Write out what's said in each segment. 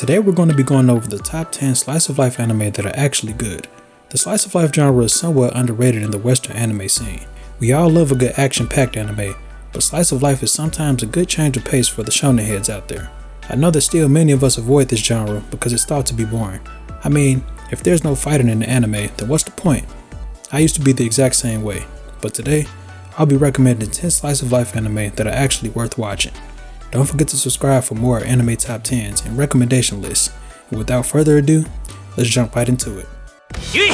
Today we're going to be going over the top 10 slice of life anime that are actually good. The slice of life genre is somewhat underrated in the Western anime scene. We all love a good action-packed anime, but slice of life is sometimes a good change of pace for the shonen heads out there. I know that still many of us avoid this genre because it's thought to be boring. I mean, if there's no fighting in the anime, then what's the point? I used to be the exact same way, but today, I'll be recommending 10 slice of life anime that are actually worth watching. Don't forget to subscribe for more anime top 10s and recommendation lists. And without further ado, let's jump right into it. Yui!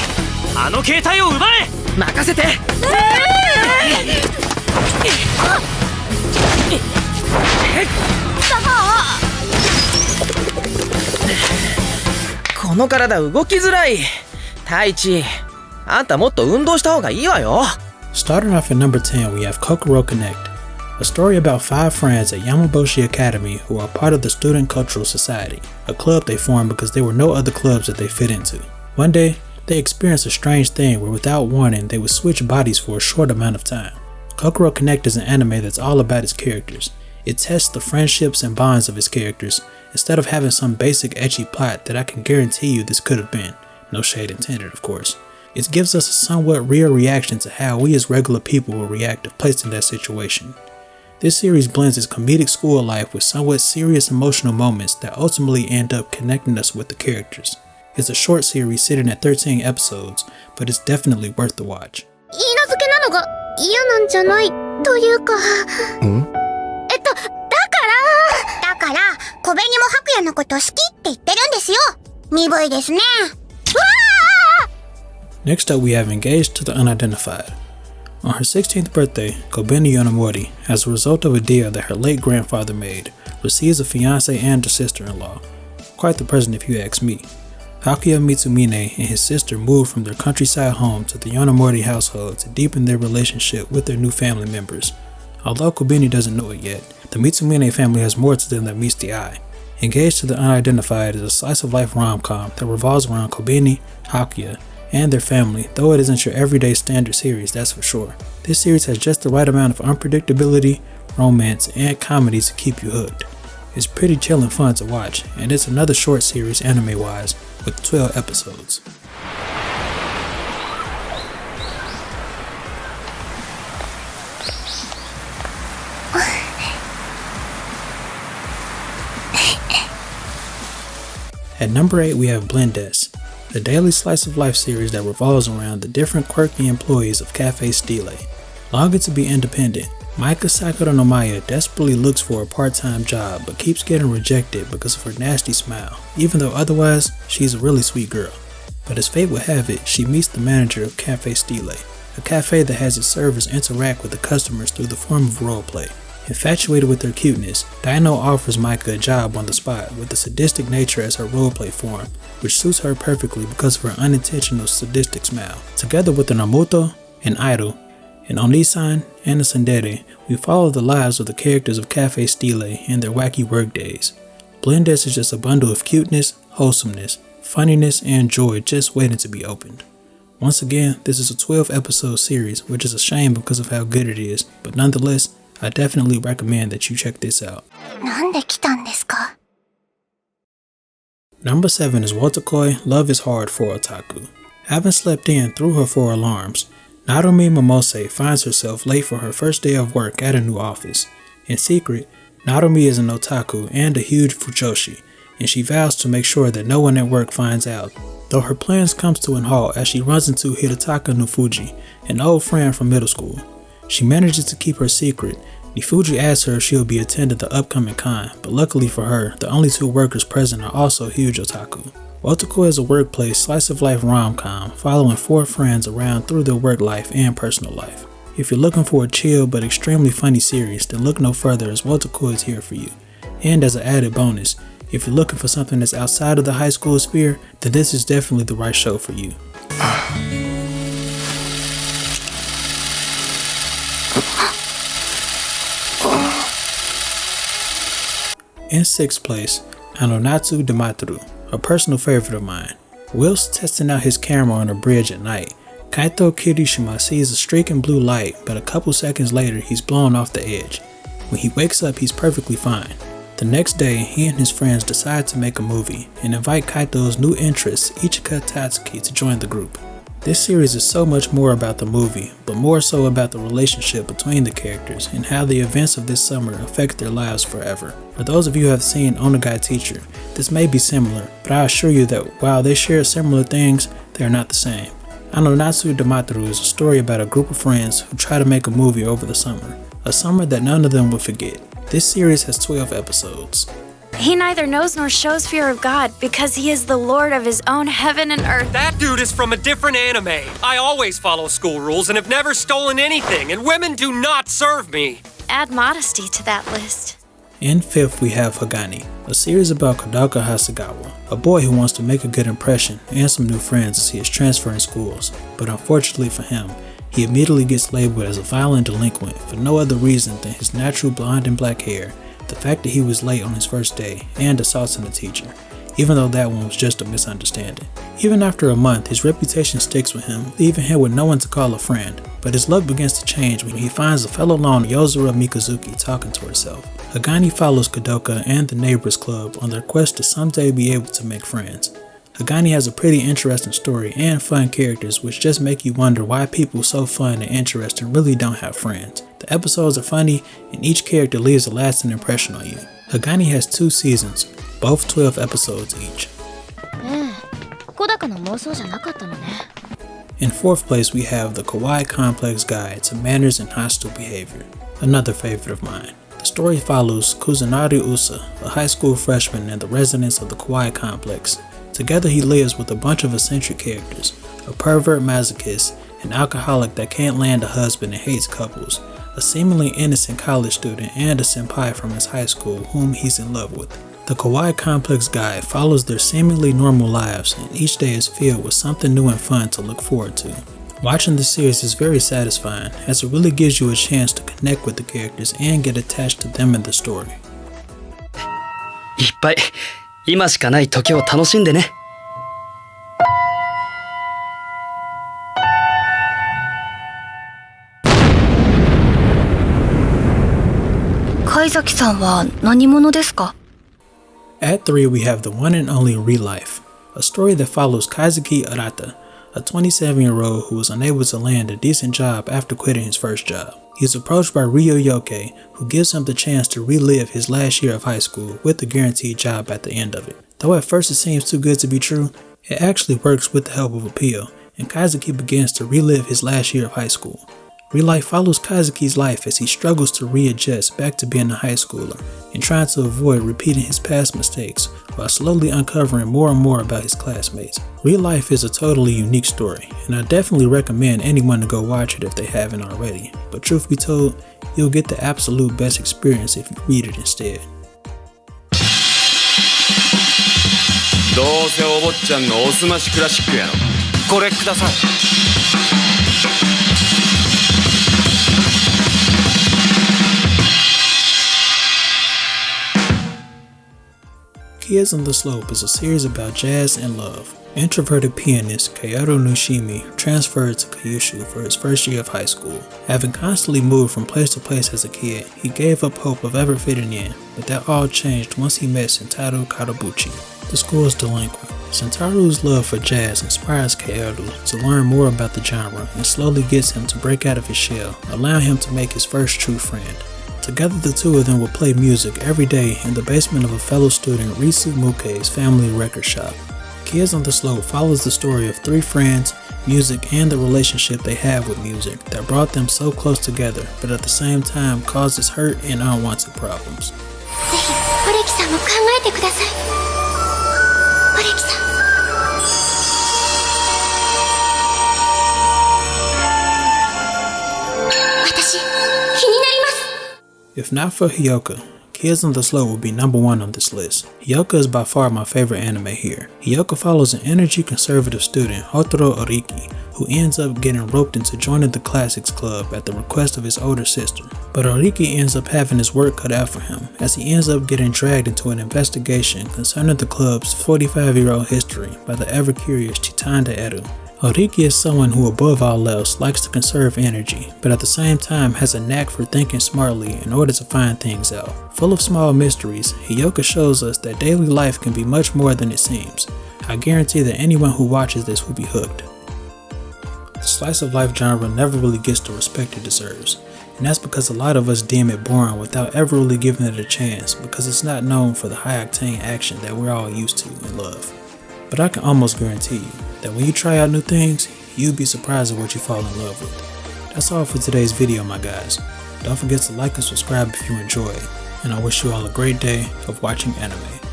あの携帯を奪え! 任せて! この体動きづらい。太一、あんたもっと運動した方がいいわよ。 Starting off at number 10, we have Kokoro Connect, a story about 5 friends at Yamaboshi Academy who are part of the Student Cultural Society, a club they formed because there were no other clubs that they fit into. One day, they experienced a strange thing where without warning they would switch bodies for a short amount of time. Kokoro Connect is an anime that's all about its characters. It tests the friendships and bonds of its characters, instead of having some basic ecchi plot that I can guarantee you this could have been. No shade intended, of course. It gives us a somewhat real reaction to how we as regular people will react if placed in that situation. This series blends its comedic school life with somewhat serious emotional moments that ultimately end up connecting us with the characters. It's a short series sitting at 13 episodes, but it's definitely worth the watch. 言い名付けなのが嫌なんじゃないというか。だから小紅も白夜のこと好きって言ってるんですよ。鈍いですね。Next up, we have Engaged to the Unidentified. On her 16th birthday, Kobeni Yonemori, as a result of a deal that her late grandfather made, receives a fiancé and a sister-in-law. Quite the present if you ask me. Hakuya Mitsumine and his sister moved from their countryside home to the Yonemori household to deepen their relationship with their new family members. Although Kobeni doesn't know it yet, the Mitsumine family has more to them than meets the eye. Engaged to the Unidentified is a slice-of-life rom-com that revolves around Kobeni, Hakuya, and their family, though it isn't your everyday standard series, that's for sure. This series has just the right amount of unpredictability, romance, and comedy to keep you hooked. It's pretty chill and fun to watch, and it's another short series anime-wise, with 12 episodes. At number 8, we have Blendes, the daily slice of life series that revolves around the different quirky employees of Cafe Stile. Longing to be independent, Maika Sakura no Maya desperately looks for a part-time job but keeps getting rejected because of her nasty smile, even though otherwise she's a really sweet girl. But as fate would have it, she meets the manager of Cafe Stile, a cafe that has its servers interact with the customers through the form of roleplay. Infatuated with her cuteness, Dino offers Maika a job on the spot with a sadistic nature as her roleplay form, which suits her perfectly because of her unintentional sadistic smile. Together with an Amuto, an idol, an Onisan, and a Tsundere, we follow the lives of the characters of Cafe Stile and their wacky workdays. Blendes is just a bundle of cuteness, wholesomeness, funniness, and joy just waiting to be opened. Once again, this is a 12-episode series, which is a shame because of how good it is, but nonetheless, I definitely recommend that you check this out. なんで来たんですか? Number 7 is Wotakoi, Love is Hard for Otaku. Having slept in through her 4 alarms, Narumi Momose finds herself late for her first day of work at a new office. In secret, Narumi is an otaku and a huge fujoshi, and she vows to make sure that no one at work finds out, though her plans comes to an halt as she runs into Hirataka Nufuji, an old friend from middle school. She manages to keep her secret. Nufuji asks her if she'll be attending the upcoming con, but luckily for her, the only 2 workers present are also huge otaku. Otaku is a workplace slice-of-life rom-com following 4 friends around through their work life and personal life. If you're looking for a chill but extremely funny series, then look no further as Otaku is here for you. And as an added bonus, if you're looking for something that's outside of the high school sphere, then this is definitely the right show for you. In 6th place, Anonasu Damathu, a personal favorite of mine. Whilst testing out his camera on a bridge at night, Kaito Kirishima sees a streaking blue light, but a couple seconds later he's blown off the edge. When he wakes up, he's perfectly fine. The next day, he and his friends decide to make a movie and invite Kaito's new interest, Ichika Tatsuki, to join the group. This series is so much more about the movie, but more so about the relationship between the characters and how the events of this summer affect their lives forever. For those of you who have seen Onagai Teacher, this may be similar, but I assure you that while they share similar things, they are not the same. Anonasu Damathu is a story about a group of friends who try to make a movie over the summer, a summer that none of them will forget. This series has 12 episodes. He neither knows nor shows fear of God because he is the Lord of his own heaven and earth. That dude is from a different anime. I always follow school rules and have never stolen anything, and women do not serve me. Add modesty to that list. In fifth, we have Hagani, a series about Kodoka Hasegawa, a boy who wants to make a good impression and some new friends as he is transferring schools. But unfortunately for him, he immediately gets labeled as a violent delinquent for no other reason than his natural blonde and black hair, the fact that he was late on his first day, and assaulting a teacher, even though that one was just a misunderstanding. Even after a month, his reputation sticks with him, leaving him with no one to call a friend, but his luck begins to change when he finds a fellow lone Yozura Mikazuki talking to herself. Hagani follows Kodoka and the Neighbors Club on their quest to someday be able to make friends. Hagani has a pretty interesting story and fun characters which just make you wonder why people so fun and interesting really don't have friends. The episodes are funny and each character leaves a lasting impression on you. Hagani has 2 seasons, both 12 episodes each. In fourth place, we have the Kaiju Complex Guide to Manners and Hostile Behavior, another favorite of mine. The story follows Kuzunari Usa, a high school freshman and the residents of the Kaiju Complex. Together he lives with a bunch of eccentric characters, a pervert masochist, an alcoholic that can't land a husband and hates couples, a seemingly innocent college student, and a senpai from his high school whom he's in love with. The Kaiju Complex Guide follows their seemingly normal lives, and each day is filled with something new and fun to look forward to. Watching the series is very satisfying, as it really gives you a chance to connect with the characters and get attached to them in the story. いっぱい今しかない時を楽しんでね。貝崎さんは何者ですか? At 3, we have the one and only Real Life, a story that follows Kazuki Arata, a 27-year-old who was unable to land a decent job after quitting his first job. He is approached by Ryo Yoke, who gives him the chance to relive his last year of high school with a guaranteed job at the end of it. Though at first it seems too good to be true, it actually works with the help of Appeal, and Kazuki begins to relive his last year of high school. Real Life follows Kazuki's life as he struggles to readjust back to being a high schooler and trying to avoid repeating his past mistakes while slowly uncovering more and more about his classmates. Real Life is a totally unique story, and I definitely recommend anyone to go watch it if they haven't already, but truth be told, you'll get the absolute best experience if you read it instead. どうせお坊ちゃんのおすましクラシックやろ。これください。Kids on the Slope is a series about jazz and love. Introverted pianist Kaoru Nushimi transferred to Kyushu for his first year of high school. Having constantly moved from place to place as a kid, he gave up hope of ever fitting in, but that all changed once he met Sentaro Karabuchi, the school's delinquent. Sentaro's love for jazz inspires Kaoru to learn more about the genre and slowly gets him to break out of his shell, allowing him to make his first true friend. Together the two of them will play music every day in the basement of a fellow student Risu Muke's family record shop. Kids on the Slope follows the story of 3 friends, music, and the relationship they have with music that brought them so close together, but at the same time causes hurt and unwanted problems. ぜひ、オレキさんも考えてください。オレキさん。私、気になります。If not for Hiyoka, Kids on the Slope would be number 1 on this list. Hiyoka is by far my favorite anime here. Hiyoka follows an energy conservative student, Hotaro Oriki, who ends up getting roped into joining the Classics Club at the request of his older sister. But Oriki ends up having his work cut out for him, as he ends up getting dragged into an investigation concerning the club's 45-year-old history by the ever-curious Chitanda Eru. Oriki is someone who above all else likes to conserve energy, but at the same time has a knack for thinking smartly in order to find things out. Full of small mysteries, Hiyoka shows us that daily life can be much more than it seems. I guarantee that anyone who watches this will be hooked. The slice of life genre never really gets the respect it deserves, and that's because a lot of us deem it boring without ever really giving it a chance because it's not known for the high octane action that we're all used to and love. But I can almost guarantee you that when you try out new things, you'll be surprised at what you fall in love with. That's all for today's video, my guys. Don't forget to like and subscribe if you enjoyed, and I wish you all a great day of watching anime.